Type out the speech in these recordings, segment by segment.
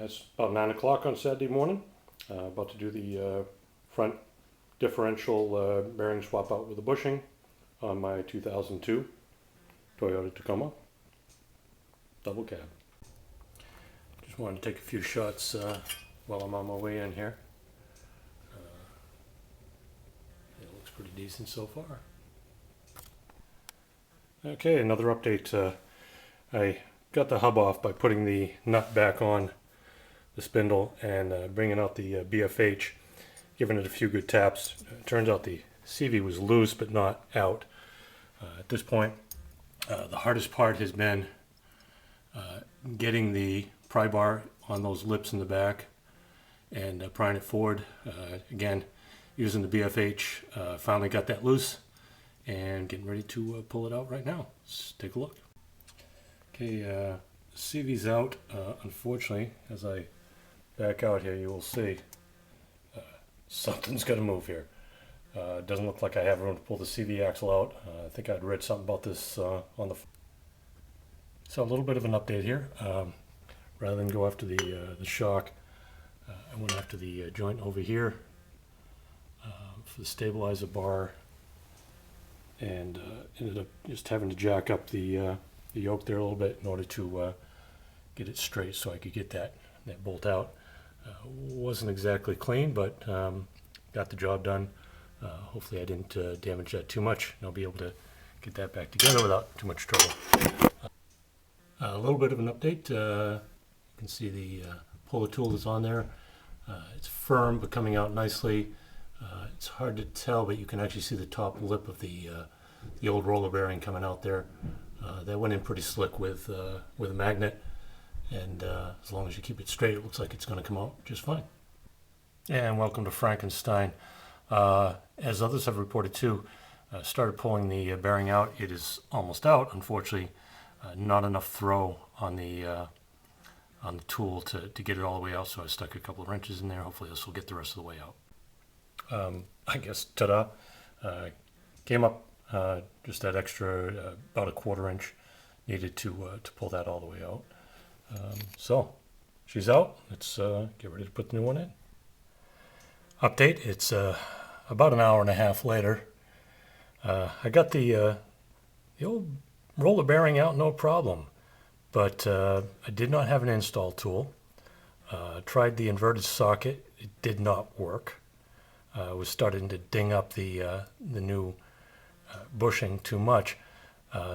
It's about 9 o'clock on Saturday morning. About to do the front differential bearing swap out with the bushing on my 2002 Toyota Tacoma double cab. Just wanted to take a few shots while I'm on my way in here. It looks pretty decent so far. Okay, another update. I got the hub off by putting the nut back on the spindle and bringing out the BFH, giving it a few good taps. Turns out the CV was loose but not out. At this point, the hardest part has been getting the pry bar on those lips in the back and prying it forward. Again, using the BFH, finally got that loose and getting ready to pull it out right now. Let's take a look. Okay, CV's out. Unfortunately, as I back out here, you will see something's got to move here. It doesn't look like I have room to pull the CV axle out. I think I'd read something about this on the... So a little bit of an update here. Rather than go after the shock, I went after the joint over here for the stabilizer bar, and ended up just having to jack up the yoke there a little bit in order to get it straight so I could get that bolt out. Wasn't exactly clean, but got the job done. Hopefully I didn't damage that too much, and I'll be able to get that back together without too much trouble. A little bit of an update. You can see the puller tool is on there. It's firm but coming out nicely. It's hard to tell, but you can actually see the top lip of the old roller bearing coming out there. That went in pretty slick with a magnet, and as long as you keep it straight, it looks like it's going to come out just fine. And welcome to Frankenstein. As others have reported too, started pulling the bearing out. It is almost out. Unfortunately, not enough throw on the tool to get it all the way out, so I stuck a couple of wrenches in there. Hopefully this will get the rest of the way out. I guess, ta-da, came up just that extra, about a 1/4 inch needed to pull that all the way out. So she's out. Let's get ready to put the new one in. Update, it's about an hour and a half later. I got the old roller bearing out, no problem, but I did not have an install tool. Tried the inverted socket. It did not work. Was starting to ding up the new bushing too much,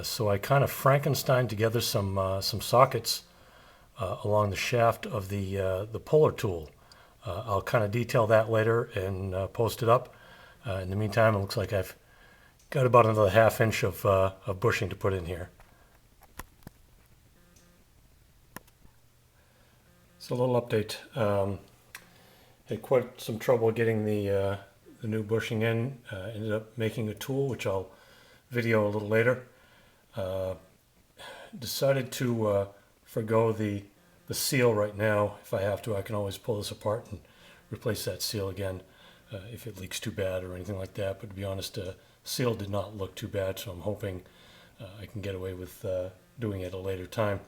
so I kind of Frankensteined together some sockets along the shaft of the puller tool. I'll kind of detail that later and post it up. In the meantime, it looks like I've got about another 1/2 inch of bushing to put in here. So a little update. Had quite some trouble getting the new bushing in. Ended up making a tool, which I'll video a little later. Decided to forgo the seal right now. If I have to, I can always pull this apart and replace that seal again if it leaks too bad or anything like that. But to be honest, seal did not look too bad, so I'm hoping I can get away with doing it at a later time.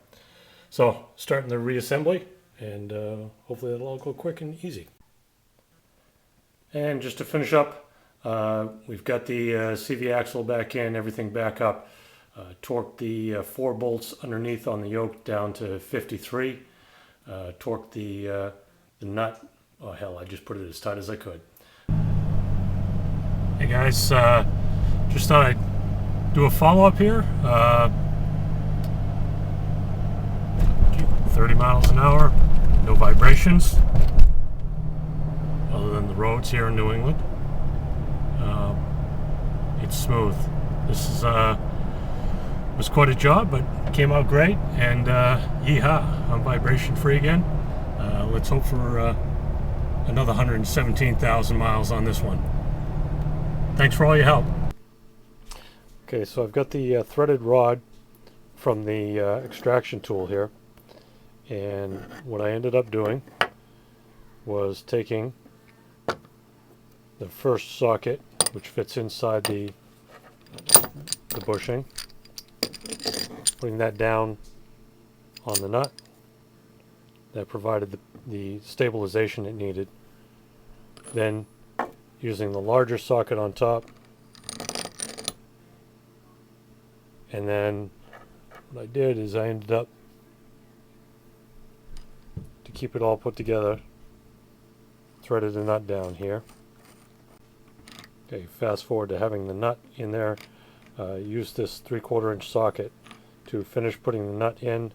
So starting the reassembly, and hopefully it'll all go quick and easy. And just to finish up, we've got the CV axle back in, everything back up. Torqued the 4 bolts underneath on the yoke down to 53. Torqued the nut. Oh hell, I just put it as tight as I could. Hey guys, just thought I'd do a follow-up here. 30 miles an hour, no vibrations, other than the roads here in New England. It's smooth. This is was quite a job, but came out great, and yeehaw, I'm vibration free again. Let's hope for another 117,000 miles on this one. Thanks for all your help. Okay, so I've got the threaded rod from the extraction tool here, and what I ended up doing was taking the first socket, which fits inside the bushing, putting that down on the nut, that provided the stabilization it needed. Then, using the larger socket on top, and then what I did is I ended up, to keep it all put together, threaded a nut down here. Okay, fast forward to having the nut in there. Use this 3/4 inch socket to finish putting the nut in,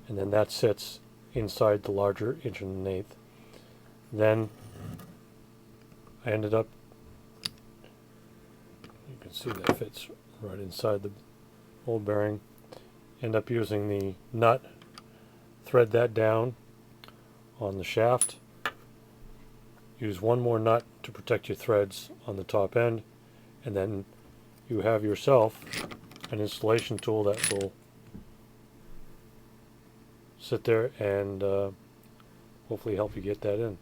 and then that sits inside the larger 1 1/8. Then I ended up, you can see that fits right inside the old bearing. End up using the nut, thread that down on the shaft. Use one more nut to protect your threads on the top end, and then you have yourself an installation tool that will sit there and hopefully help you get that in.